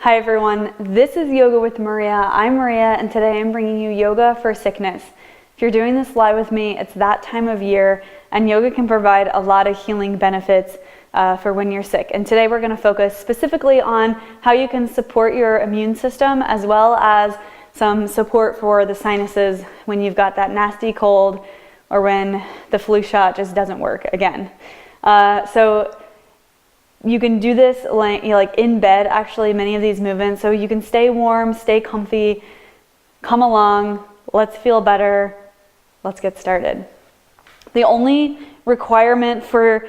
Hi everyone, this is Yoga with Maria. I'm Maria and today I'm bringing you yoga for sickness. If you're doing this live with me, it's that time of year and yoga can provide a lot of healing benefits for when you're sick. And today we're going to focus specifically on how you can support your immune system as well as some support for the sinuses when you've got that nasty cold or when the flu shot just doesn't work again. So you can do this like in bed, actually, many of these movements. So you can stay warm, stay comfy, come along, let's feel better, let's get started. The only requirement for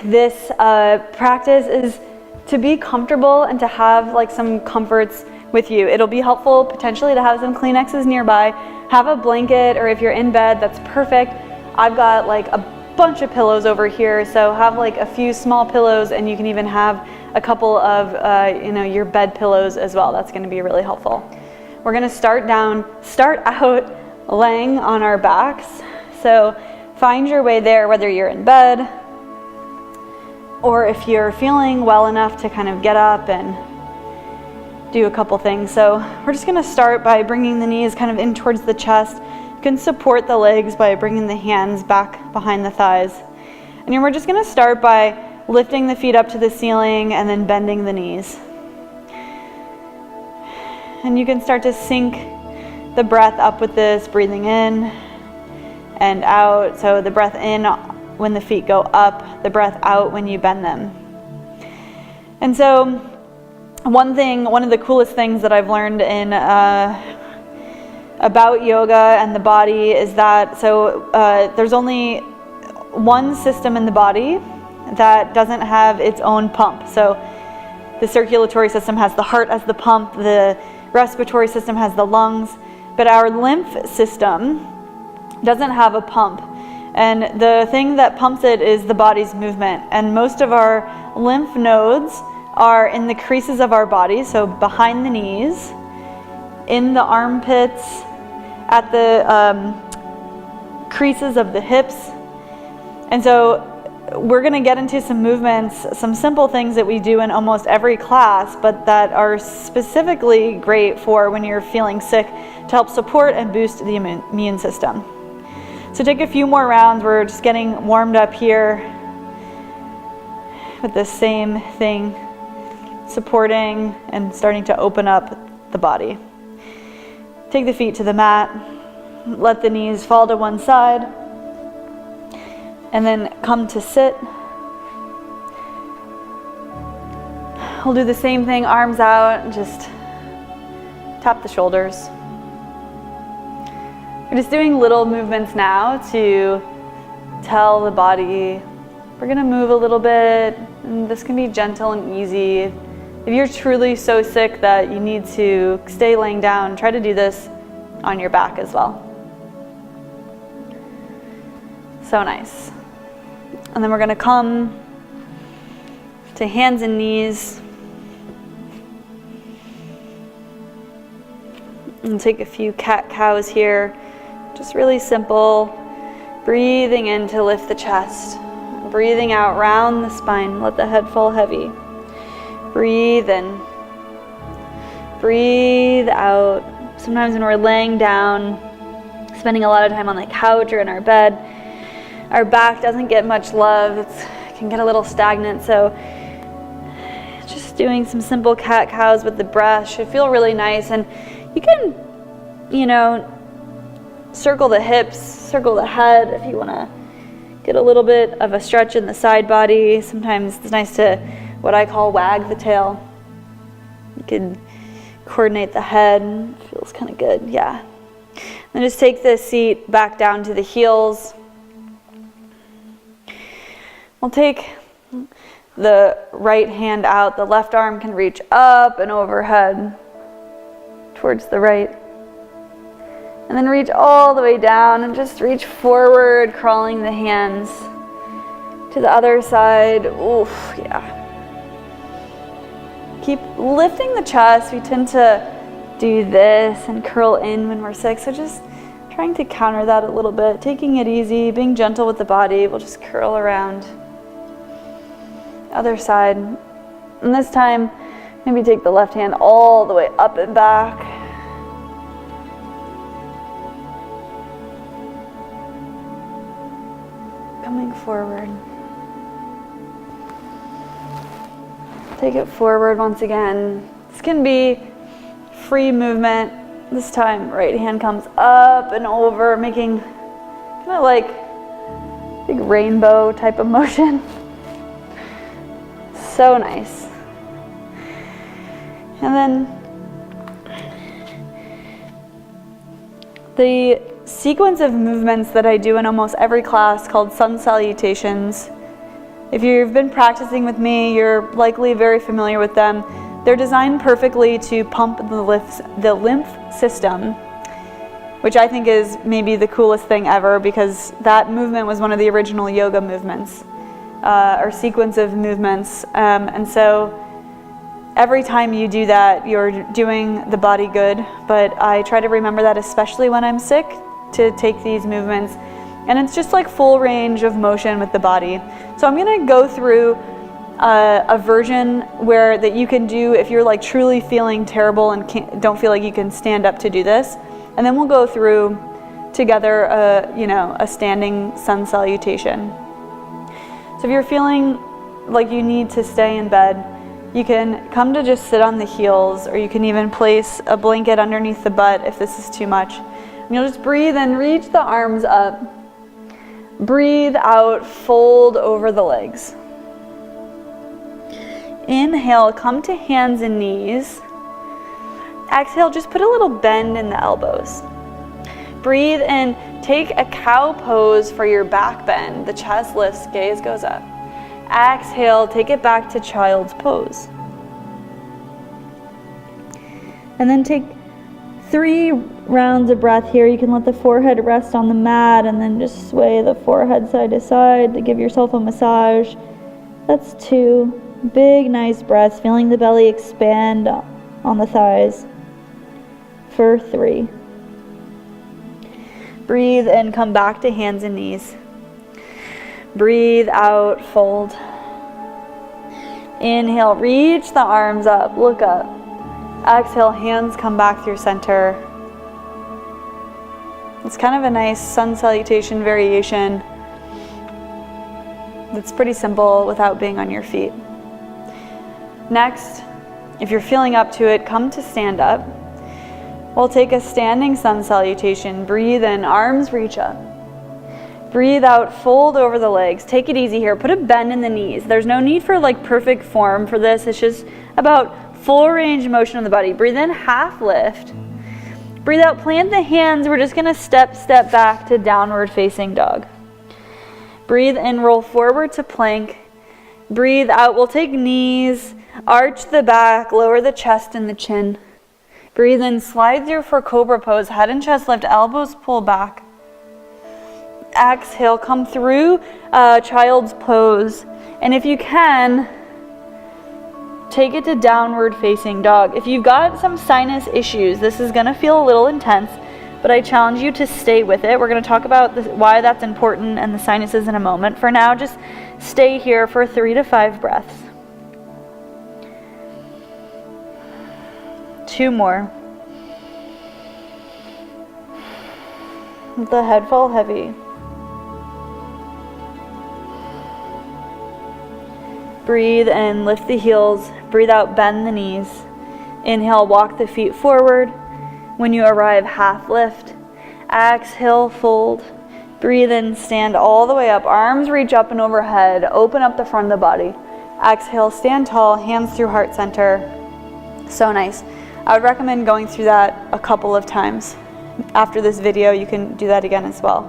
this practice is to be comfortable and to have like some comforts with you. It'll be helpful potentially to have some Kleenexes nearby, have a blanket, or if you're in bed, that's perfect. I've got like a bunch of pillows over here, so have like a few small pillows and you can even have a couple of your bed pillows as well. That's going to be really helpful. We're going to start out laying on our backs. So find your way there, whether you're in bed or if you're feeling well enough to kind of get up and do a couple things. So we're just going to start by bringing the knees kind of in towards the chest. You can support the legs by bringing the hands back behind the thighs. And we're just going to start by lifting the feet up to the ceiling and then bending the knees. And you can start to sync the breath up with this, breathing in and out. So the breath in when the feet go up, the breath out when you bend them. And so one of the coolest things that I've learned in about yoga and the body is that there's only one system in the body that doesn't have its own pump. So the circulatory system has the heart as the pump, the respiratory system has the lungs, but our lymph system doesn't have a pump. And the thing that pumps it is the body's movement. And most of our lymph nodes are in the creases of our body, so behind the knees, in the armpits, at the creases of the hips. And so we're going to get into some movements, some simple things that we do in almost every class, but that are specifically great for when you're feeling sick to help support and boost the immune system. So take a few more rounds. We're just getting warmed up here with the same thing, supporting and starting to open up the body. Take the feet to the mat, let the knees fall to one side, and then come to sit. We'll do the same thing, arms out, and just tap the shoulders. We're just doing little movements now to tell the body we're going to move a little bit, and this can be gentle and easy. If you're truly so sick that you need to stay laying down, try to do this on your back as well. So nice. And then we're going to come to hands and knees and take a few cat-cows here. Just really simple. Breathing in to lift the chest. Breathing out, round the spine. Let the head fall heavy. Breathe in. Breathe out. Sometimes when we're laying down, spending a lot of time on the couch or in our bed, our back doesn't get much love. It can get a little stagnant. So just doing some simple cat-cows with the breath should feel really nice. And you can, circle the hips, circle the head if you want to get a little bit of a stretch in the side body. Sometimes it's nice to, what I call, wag the tail. You can coordinate the head. It feels kind of good, yeah. Then just take the seat back down to the heels. We'll take the right hand out. The left arm can reach up and overhead towards the right. And then reach all the way down and just reach forward, crawling the hands to the other side. Oof, yeah. Keep lifting the chest. We tend to do this and curl in when we're sick, so just trying to counter that a little bit, taking it easy, being gentle with the body. We'll just curl around. Other side. And this time, Maybe take the left hand all the way up and back. Coming forward. Take it forward once again. This can be free movement. This time, right hand comes up and over, making kind of like big rainbow type of motion. So nice. And then the sequence of movements that I do in almost every class called sun salutations. If you've been practicing with me, you're likely very familiar with them. They're designed perfectly to pump the lymph system, which I think is maybe the coolest thing ever, because that movement was one of the original yoga movements, or sequence of movements. And so every time you do that, you're doing the body good. But I try to remember that, especially when I'm sick, to take these movements. And it's just like full range of motion with the body. So I'm gonna go through a version that you can do if you're like truly feeling terrible and don't feel like you can stand up to do this. And then we'll go through together a standing sun salutation. So if you're feeling like you need to stay in bed, you can come to just sit on the heels, or you can even place a blanket underneath the butt if this is too much. And you'll just breathe and reach the arms up. Breathe out, fold over the legs. Inhale, come to hands and knees. Exhale, just put a little bend in the elbows. Breathe in, take a cow pose for your back bend. The chest lifts, gaze goes up. Exhale, take it back to child's pose. And then take 3 rounds of breath here. You can let the forehead rest on the mat and then just sway the forehead side to side to give yourself a massage. That's 2. Big, nice breaths, feeling the belly expand on the thighs for 3. Breathe in, come back to hands and knees. Breathe out, fold. Inhale, reach the arms up, look up. Exhale, hands come back through center. It's kind of a nice sun salutation variation that's pretty simple without being on your feet. Next, if you're feeling up to it, come to stand up. We'll take a standing sun salutation. Breathe in, arms reach up. Breathe out, fold over the legs. Take it easy here. Put a bend in the knees. There's no need for like perfect form for this. It's just about full range of motion of the body. Breathe in, half lift. Breathe out, plant the hands. We're just gonna step back to downward facing dog. Breathe in, roll forward to plank. Breathe out, we'll take knees, arch the back, lower the chest and the chin. Breathe in, slide through for cobra pose, head and chest lift, elbows pull back. Exhale, come through child's pose. And if you can, take it to downward facing dog. If you've got some sinus issues, this is gonna feel a little intense, but I challenge you to stay with it. We're gonna talk about why that's important and the sinuses in a moment. For now, just stay here for 3 to 5 breaths. 2 more. Let the head fall heavy. Breathe in, lift the heels. Breathe out, bend the knees. Inhale, walk the feet forward. When you arrive, half lift. Exhale, fold. Breathe in, stand all the way up. Arms reach up and overhead. Open up the front of the body. Exhale, stand tall, hands through heart center. So nice. I would recommend going through that a couple of times. After this video, you can do that again as well.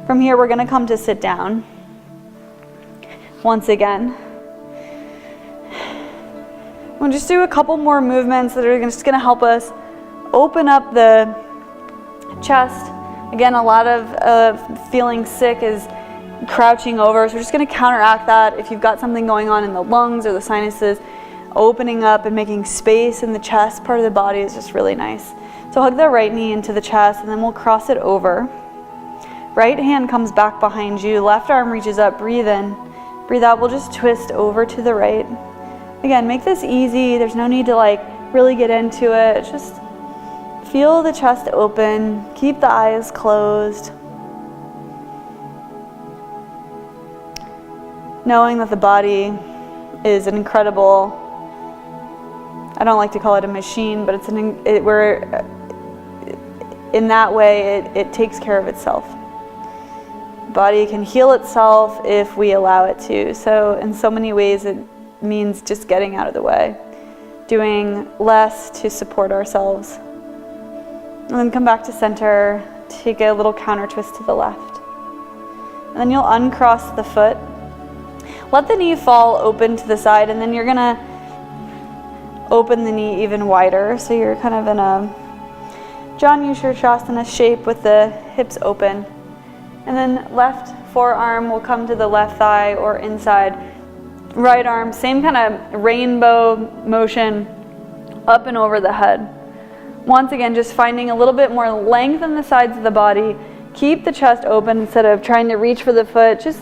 From here, we're gonna come to sit down. Once again. We'll just do a couple more movements that are just gonna help us open up the chest. Again, a lot of feeling sick is crouching over, so we're just gonna counteract that. If you've got something going on in the lungs or the sinuses, opening up and making space in the chest part of the body is just really nice. So hug the right knee into the chest and then we'll cross it over. Right hand comes back behind you, left arm reaches up, breathe in. Breathe out, we'll just twist over to the right. Again, make this easy. There's no need to like really get into it. Just feel the chest open. Keep the eyes closed. Knowing that the body is an incredible, I don't like to call it a machine, but it's in that way it takes care of itself. The body can heal itself if we allow it to. So in so many ways it means just getting out of the way, doing less to support ourselves. And then come back to center, take a little counter twist to the left. And then you'll uncross the foot. Let the knee fall open to the side, and then you're gonna open the knee even wider. So you're kind of in a Janushirshasana shape with the hips open. And then left forearm will come to the left thigh or inside. Right arm, same kind of rainbow motion up and over the head. Once again, just finding a little bit more length in the sides of the body. Keep the chest open instead of trying to reach for the foot. Just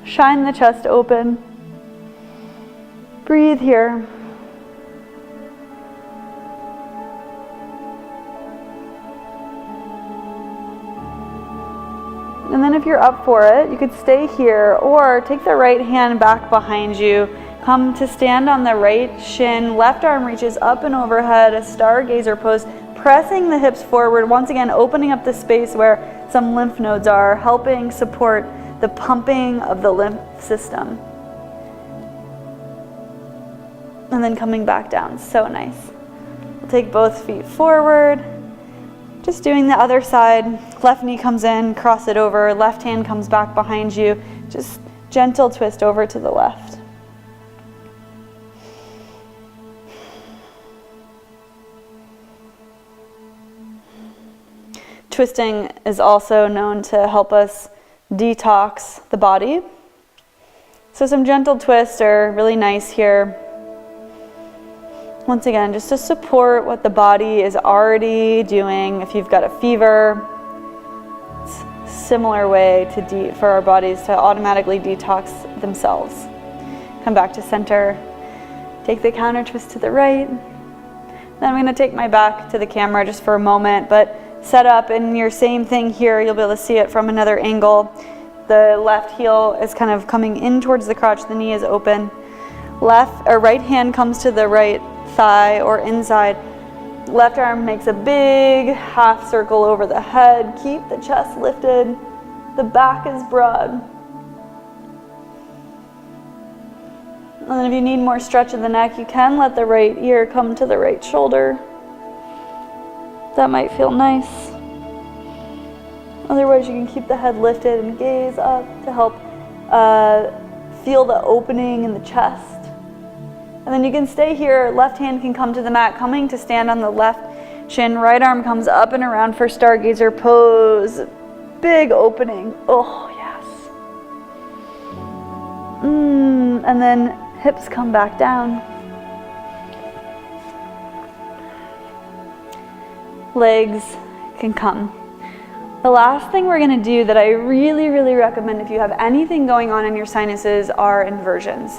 shine the chest open. Breathe here. And then if you're up for it, you could stay here or take the right hand back behind you. Come to stand on the right shin. Left arm reaches up and overhead, a stargazer pose, pressing the hips forward. Once again, opening up the space where some lymph nodes are, helping support the pumping of the lymph system. And then coming back down, so nice. We'll take both feet forward. Just doing the other side. Left knee comes in, cross it over. Left hand comes back behind you. Just gentle twist over to the left. Twisting is also known to help us detox the body. So some gentle twists are really nice here. Once again, just to support what the body is already doing. If you've got a fever, it's a similar way for our bodies to automatically detox themselves. Come back to center. Take the counter twist to the right. Then I'm going to take my back to the camera just for a moment, but set up in your same thing here. You'll be able to see it from another angle. The left heel is kind of coming in towards the crotch. The knee is open. Left or right hand comes to the right thigh or inside. Left arm makes a big half circle over the head. Keep the chest lifted. The back is broad. And then if you need more stretch in the neck, you can let the right ear come to the right shoulder. That might feel nice. Otherwise, you can keep the head lifted and gaze up to help feel the opening in the chest. And then you can stay here. Left hand can come to the mat, coming to stand on the left shin. Right arm comes up and around for stargazer pose. Big opening. Oh, yes. And then hips come back down. Legs can come. The last thing we're going to do that I really, really recommend if you have anything going on in your sinuses are inversions.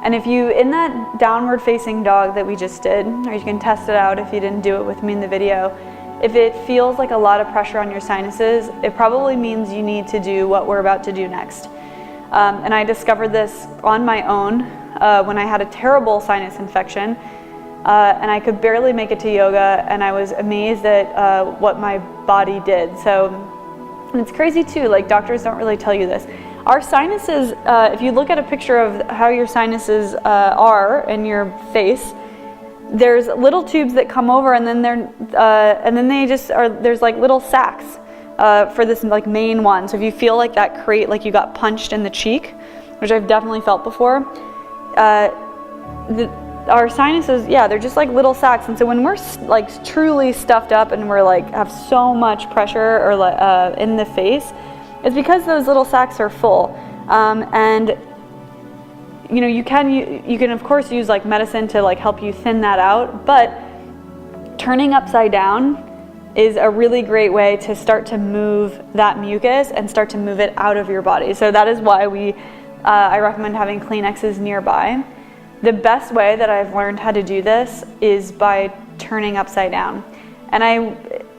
And if you, in that downward facing dog that we just did, or you can test it out if you didn't do it with me in the video, if it feels like a lot of pressure on your sinuses, it probably means you need to do what we're about to do next. And I discovered this on my own when I had a terrible sinus infection. And I could barely make it to yoga, and I was amazed at what my body did. So, and it's crazy too, like doctors don't really tell you this. Our sinuses, if you look at a picture of how your sinuses are in your face, there's little tubes that come over, and then they just are. There's like little sacs for this like main one. So if you feel like that crate, like you got punched in the cheek, which I've definitely felt before, our sinuses, yeah, they're just like little sacs. And so when we're like truly stuffed up and we're like have so much pressure or in the face, it's because those little sacs are full. And you know, you can of course use like medicine to like help you thin that out, but turning upside down is a really great way to start to move that mucus and start to move it out of your body. So that is why I recommend having Kleenexes nearby. The best way that I've learned how to do this is by turning upside down. And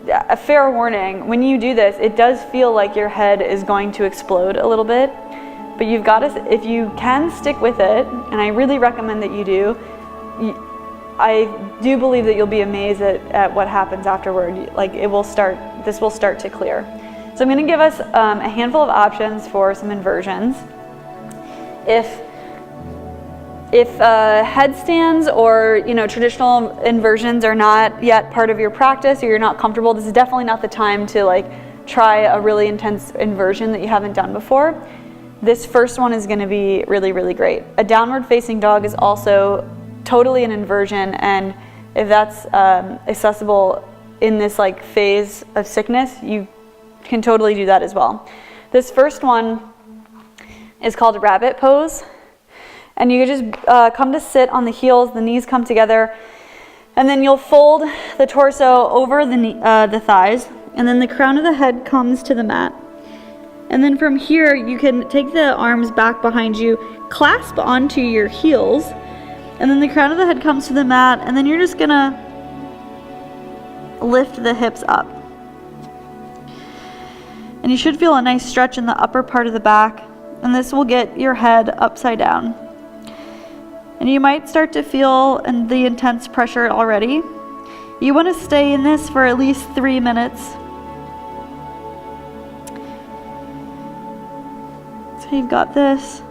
a fair warning, when you do this, it does feel like your head is going to explode a little bit, but you've got to, if you can stick with it, and I really recommend that you do, I do believe that you'll be amazed at what happens afterward. Like this will start to clear. So I'm going to give us a handful of options for some inversions. If headstands or traditional inversions are not yet part of your practice, or you're not comfortable, this is definitely not the time to try a really intense inversion that you haven't done before. This first one is going to be really, really great. A downward facing dog is also totally an inversion, and if that's accessible in this phase of sickness, you can totally do that as well. This first one is called rabbit pose. And you just come to sit on the heels, the knees come together, and then you'll fold the torso over the thighs, and then the crown of the head comes to the mat. And then from here, you can take the arms back behind you, clasp onto your heels, and then the crown of the head comes to the mat, and then you're just gonna lift the hips up. And you should feel a nice stretch in the upper part of the back, and this will get your head upside down. And you might start to feel the intense pressure already. You want to stay in this for at least 3 minutes. So you've got this.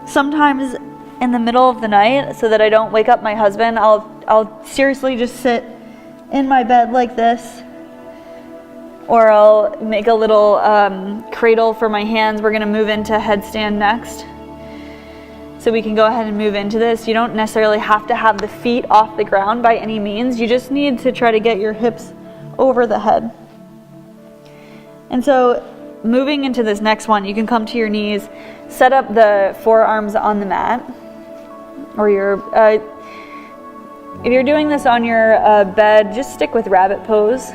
Sometimes in the middle of the night, so that I don't wake up my husband, I'll seriously just sit in my bed like this. Or I'll make a little cradle for my hands. We're going to move into headstand next. So we can go ahead and move into this. You don't necessarily have to have the feet off the ground by any means. You just need to try to get your hips over the head. And so moving into this next one, you can come to your knees, set up the forearms on the mat, or if you're doing this on your bed, just stick with rabbit pose.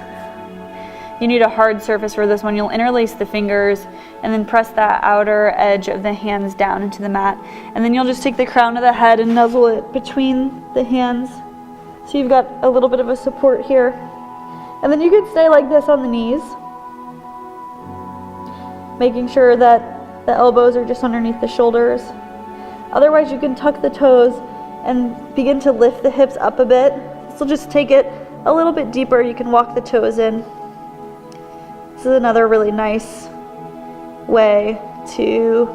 You need a hard surface for this one. You'll interlace the fingers and then press that outer edge of the hands down into the mat. And then you'll just take the crown of the head and nuzzle it between the hands. So you've got a little bit of a support here. And then you can stay like this on the knees, making sure that the elbows are just underneath the shoulders. Otherwise, you can tuck the toes and begin to lift the hips up a bit. This will just take it a little bit deeper. You can walk the toes in. This is another really nice way to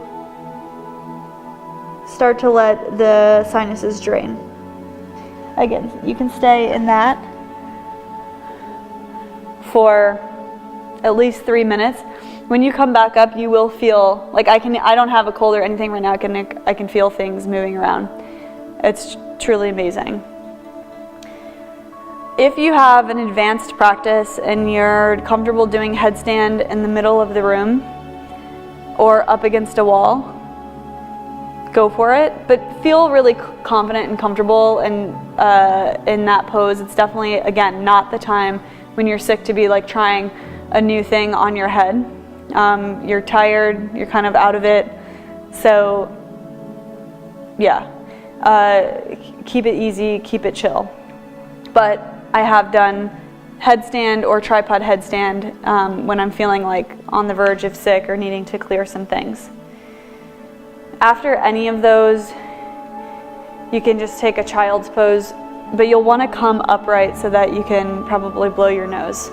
start to let the sinuses drain. Again, you can stay in that for at least 3 minutes. When you come back up, you will feel like I don't have a cold or anything right now. I can feel things moving around. It's truly amazing. If you have an advanced practice and you're comfortable doing headstand in the middle of the room or up against a wall, go for it. But feel really confident and comfortable in that pose. It's definitely, again, not the time when you're sick to be trying a new thing on your head. You're tired, you're kind of out of it. So yeah, keep it easy, keep it chill. But I have done headstand or tripod headstand when I'm feeling on the verge of sick or needing to clear some things. After any of those, you can just take a child's pose, but you'll want to come upright so that you can probably blow your nose.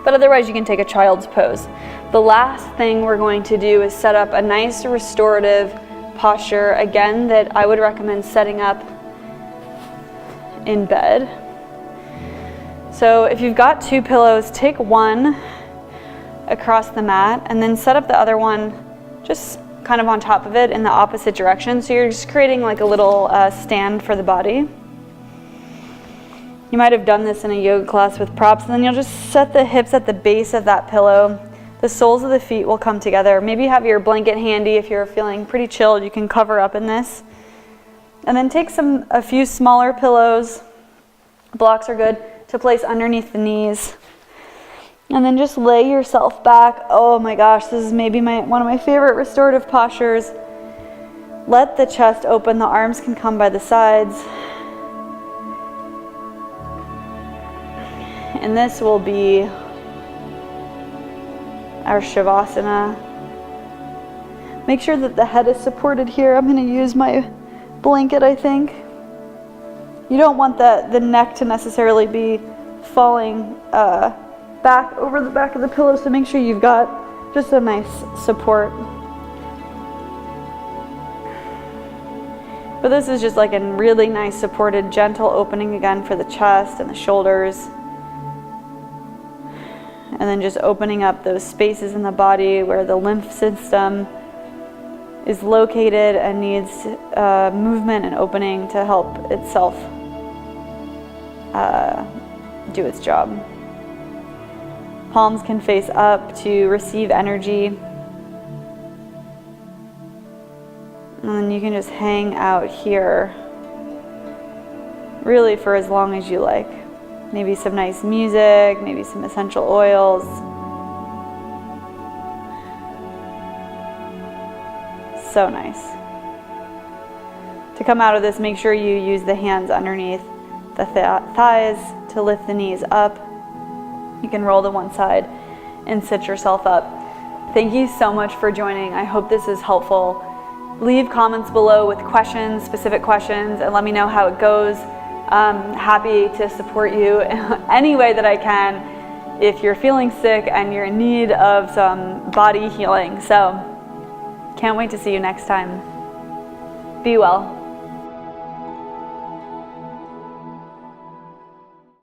But otherwise, you can take a child's pose. The last thing we're going to do is set up a nice restorative posture, again, that I would recommend setting up in bed. So if you've got 2 pillows, take one across the mat and then set up the other one just kind of on top of it in the opposite direction. So you're just creating a little stand for the body. You might have done this in a yoga class with props, and then you'll just set the hips at the base of that pillow. The soles of the feet will come together. Maybe have your blanket handy. If you're feeling pretty chilled, you can cover up in this. And then take a few smaller pillows, blocks are good, to place underneath the knees. And then just lay yourself back. Oh my gosh, this is maybe one of my favorite restorative postures. Let the chest open. The arms can come by the sides. And this will be our Shavasana. Make sure that the head is supported here. I'm going to use my blanket, I think. You don't want the neck to necessarily be falling back over the back of the pillow, so make sure you've got just a nice support. But this is just like a really nice supported, gentle opening again for the chest and the shoulders. And then just opening up those spaces in the body where the lymph system is located and needs movement and opening to help itself do its job. Palms can face up to receive energy. And then you can just hang out here really for as long as you like. Maybe some nice music, maybe some essential oils. So nice. To come out of this, make sure you use the hands underneath the thighs to lift the knees up. You can roll to one side and sit yourself up. Thank you so much for joining. I hope this is helpful. Leave comments below with questions, specific questions, and let me know how it goes. I'm happy to support you any way that I can if you're feeling sick and you're in need of some body healing. So, can't wait to see you next time. Be well.